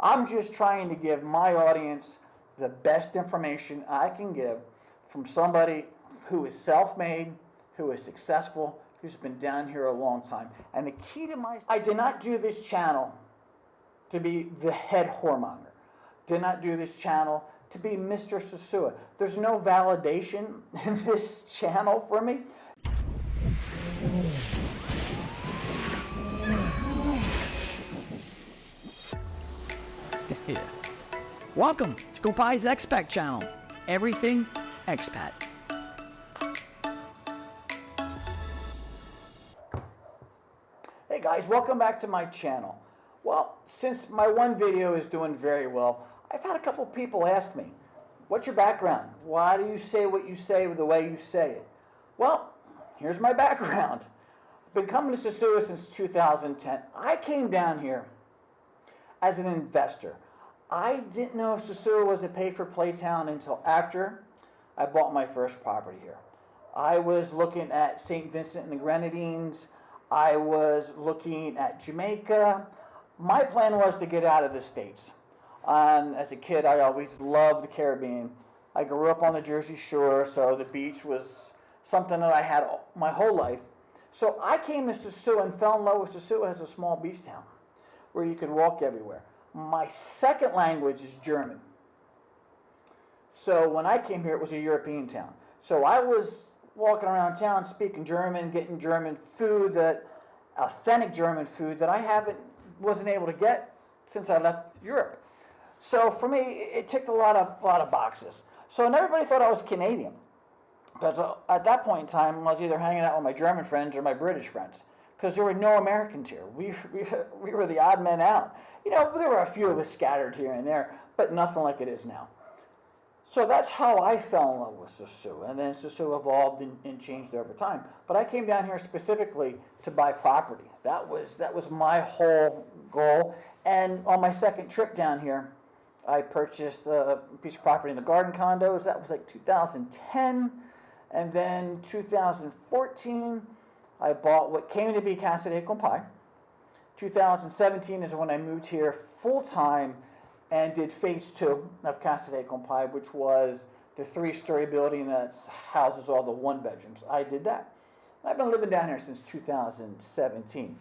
I'm just trying to give my audience the best information I can give from somebody who is self-made, who is successful, who's been down here a long time. And the key to I did not do this channel to be the head whoremonger. Did not do this channel to be Mr. Sosua. There's no validation in this channel for me. Yeah. Welcome to Compai's Expat channel. Everything expat. Hey guys, welcome back to my channel. Well, since my one video is doing very well, I've had a couple people ask me, what's your background? Why do you say what you say the way you say it? Well, here's my background. I've been coming to Sosua since 2010. I came down here as an investor. I didn't know Sosua was a pay-for-play town until after I bought my first property here. I was looking at St. Vincent and the Grenadines. I was looking at Jamaica. My plan was to get out of the States. And as a kid, I always loved the Caribbean. I grew up on the Jersey Shore, so the beach was something that I had my whole life. So I came to Sosua and fell in love with Sosua as a small beach town where you could walk everywhere. My second language is German. So when I came here, it was a European town. So I was walking around town speaking German, getting German food, authentic German food that I wasn't able to get since I left Europe. So for me, it ticked a lot of boxes. So and everybody thought I was Canadian, because at that point in time, I was either hanging out with my German friends or my British friends, because there were no Americans here. We were the odd men out. You know, there were a few of us scattered here and there, but nothing like it is now. So that's how I fell in love with Sosua, and then Sosua evolved and changed over time. But I came down here specifically to buy property. That was my whole goal. And on my second trip down here, I purchased a piece of property in the garden condos. That was like 2010, and then 2014. I bought what came to be Casa De Compai. 2017 is when I moved here full-time and did phase 2 of Casa De Compai, which was the 3-story building that houses all the 1-bedrooms. I did that. I've been living down here since 2017.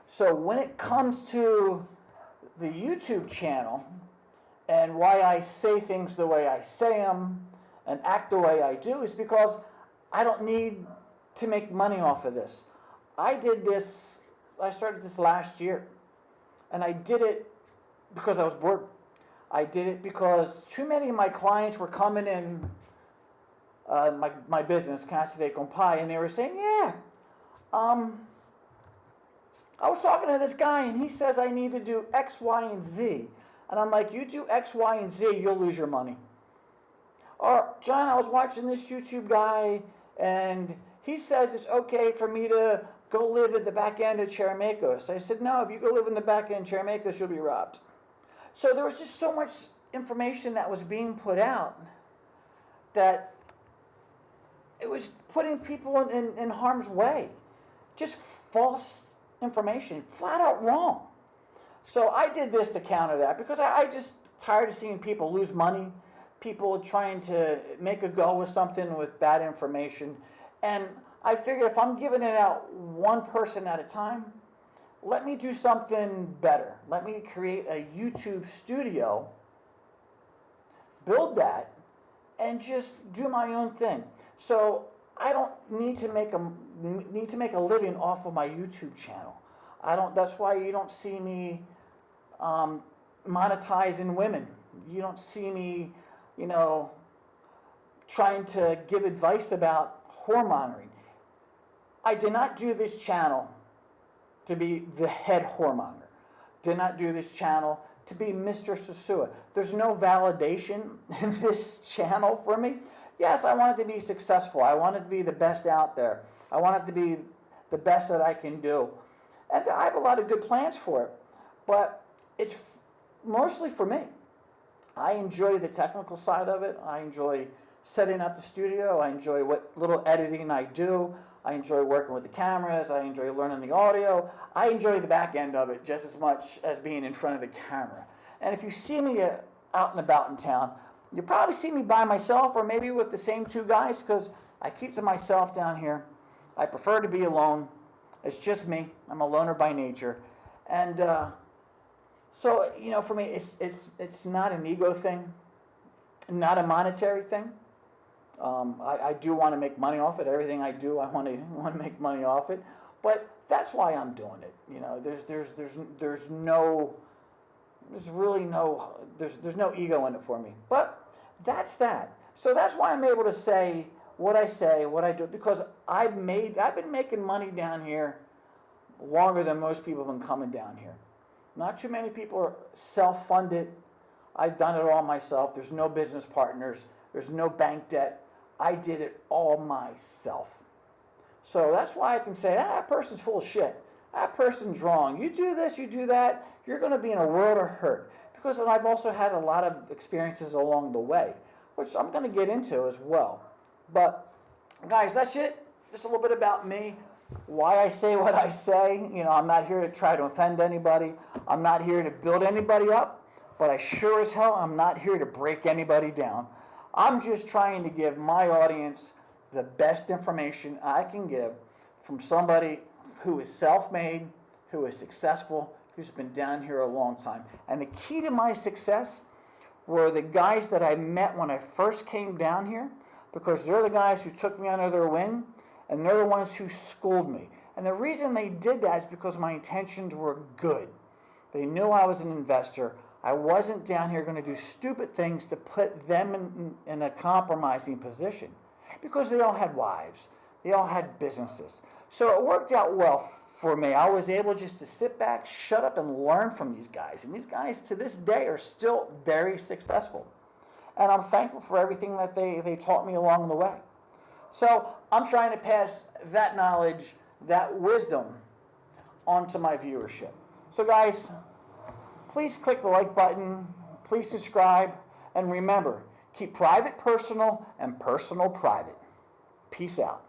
So when it comes to the YouTube channel and why I say things the way I say them and act the way I do is because I don't need to make money off of this. I started this last year, and I did it because I was bored. I did it because too many of my clients were coming in my business, Casa De Compai, and they were saying, yeah, I was talking to this guy, and he says I need to do X, Y, and Z. And I'm like, you do X, Y, and Z, you'll lose your money. Or, John, I was watching this YouTube guy, and he says it's okay for me to go live at the back end of Cheramacos. I said, no, if you go live in the back end of Cheramacos, you'll be robbed. So there was just so much information that was being put out that it was putting people in harm's way. Just false information, flat out wrong. So I did this to counter that because I just tired of seeing people lose money, people trying to make a go with something with bad information. And I figured if I'm giving it out one person at a time, let me do something better. Let me create a YouTube studio, build that, and just do my own thing. So I don't need to make a living off of my YouTube channel. That's why you don't see me monetizing women. You don't see me, trying to give advice about whoremongering. I did not do this channel to be the head whoremonger. Did not do this channel to be Mr. Sosua. There's no validation in this channel for me. Yes, I wanted to be successful. I wanted to be the best out there. I wanted to be the best that I can do. And I have a lot of good plans for it. But it's mostly for me. I enjoy the technical side of it. I enjoy setting up the studio. I enjoy what little editing I do. I enjoy working with the cameras. I enjoy learning the audio. I enjoy the back end of it just as much as being in front of the camera. And if you see me out and about in town, you probably see me by myself or maybe with the same two guys because I keep to myself down here. I prefer to be alone. It's just me. I'm a loner by nature. And so, for me, it's not an ego thing, not a monetary thing. I do want to make money off it. Everything I do, I want to make money off it. But that's why I'm doing it. There's no ego in it for me. But that's that. So that's why I'm able to say, what I do, because I've been making money down here longer than most people have been coming down here. Not too many people are self-funded. I've done it all myself. There's no business partners. There's no bank debt. I did it all myself. So that's why I can say, that person's full of shit. That person's wrong. You do this, you do that, you're going to be in a world of hurt. Because I've also had a lot of experiences along the way, which I'm going to get into as well. But, guys, that's it. Just a little bit about me. Why I say what I say. I'm not here to try to offend anybody. I'm not here to build anybody up. But I sure as hell, I'm not here to break anybody down. I'm just trying to give my audience the best information I can give from somebody who is self-made, who is successful, who's been down here a long time. And the key to my success were the guys that I met when I first came down here, because they're the guys who took me under their wing, and they're the ones who schooled me. And the reason they did that is because my intentions were good. They knew I was an investor. I wasn't down here going to do stupid things to put them in a compromising position, because they all had wives. They all had businesses. So it worked out well for me. I was able just to sit back, shut up, and learn from these guys. And these guys, to this day, are still very successful. And I'm thankful for everything that they taught me along the way. So I'm trying to pass that knowledge, that wisdom, onto my viewership. So guys, please click the like button, please subscribe, and remember, keep private personal and personal private. Peace out.